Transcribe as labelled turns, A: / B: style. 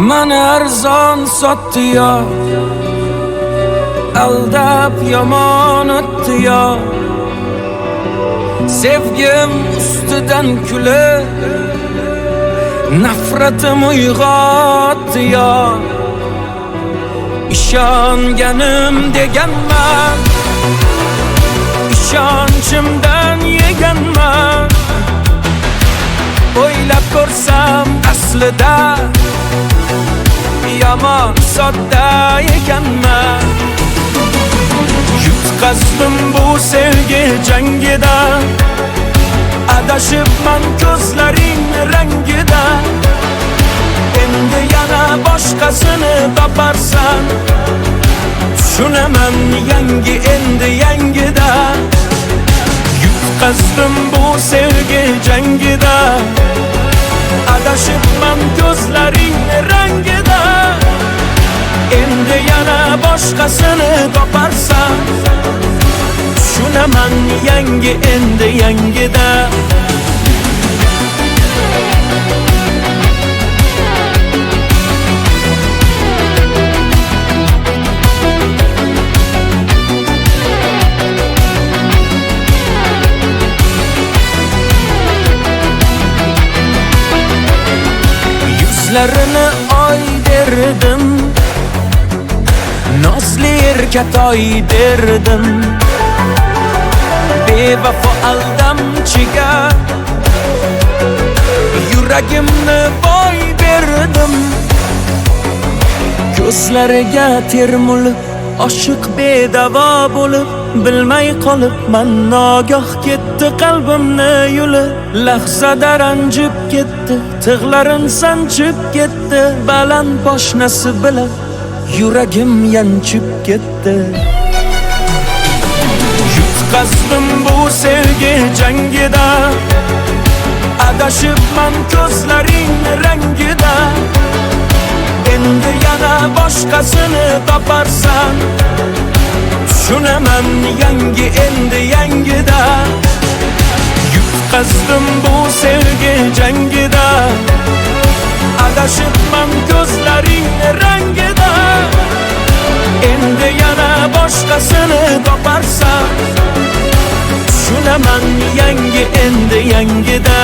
A: Mani arzon sotdi yo, aldab yomon o'tdi yo. Sevgim ustidan kulib nafratim uyg'otdi yo. İshonganim deganman, ishonchimdan yeganman. O'ylab ko'rsam aslida yomon sodda ekanman. Yutqazdim bu sevgi jangida, adashibman ko'zlaring rangida. Endi yana boshqasini toparsan, tushunaman yangi endi yangida. Yutqazdim bu sevgi jangida, adashibman ko'zlaring rangida. Endi yana boshqasini toparsan, tushunaman yangi endi yangida. Yuzlarini oy derdim, nozli erkatoy derdim. Bevafo aldamchiga yuragimni boy berdim. Ko'zlariga termulib, oshiq bedavo bo'lib, bilmay qolibman nogoh ketdi qalbimni yuli. Lahzada ranjib ketdi, tig'larim sanchib ketdi. Baland poshnasi bilan yuragim yanchib ketdi. Yutqazdim bu sevgi jangida, adashibman ko'zlaring rangida. Endi yana boshqasini toparsan, tushunaman yangi endi yangida. Yutqazdim bu sevgi jangida, adashibman ko'zlaring rangida. Endi yana boshqasini toparsan, tushunaman yangi endi yangida.